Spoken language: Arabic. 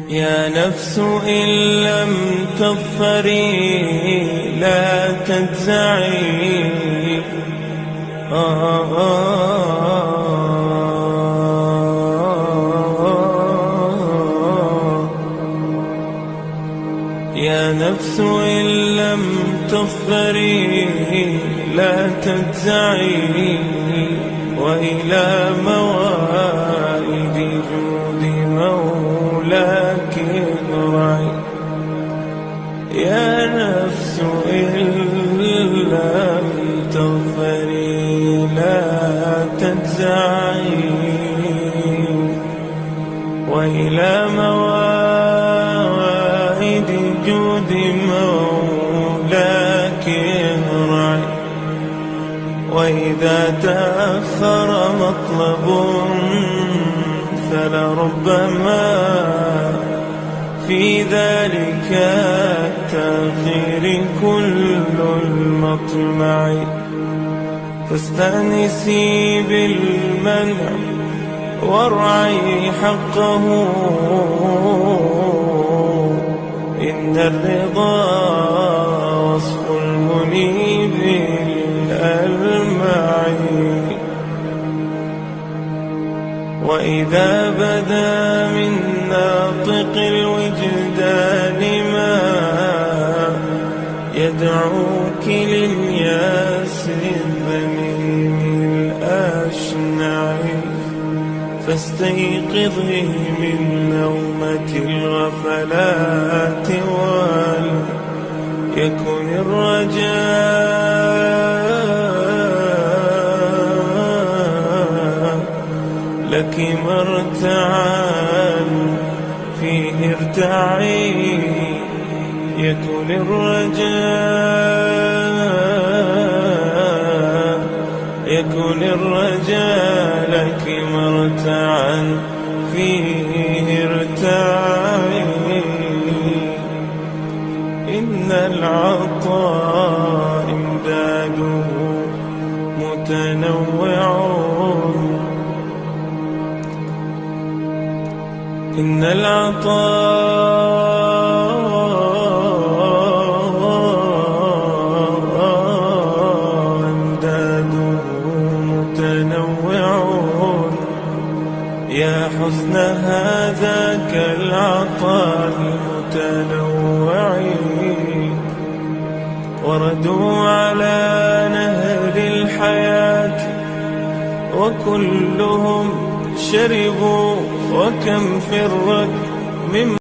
يا نفس إن لم تظفري لا تجزعي. يا نفس إن لم تظفري لا تجزعي، وإلى موائد جود مولاك ارجعي. يا نفس إن لم تظفري لا تجزعي، وإلى موائد جود مولاك ارجعي. وإذا تأخر مطلب فلربما في ذلك التأخير كل المطمع. فاستأنسي بالمنع وارعي حقه، إن الرضا وصف المنيب الألمع. وإذا بدا من ناطق الوجدان ما يدعوك للياس الذميم الأشنع، فاستيقظي من نومة الغفلات وليكن الرجاء لك مرتعا فيه ارتعي. يكن الرجاء لك مرتعا فيه ارتعي. إن العطاء امداده متنوع، إن العطاء امداده متنوع. يا حسن هذاك العطاء المتنوع، وردوا على نهر الحياة وكلهم شربوا، وكم فرت من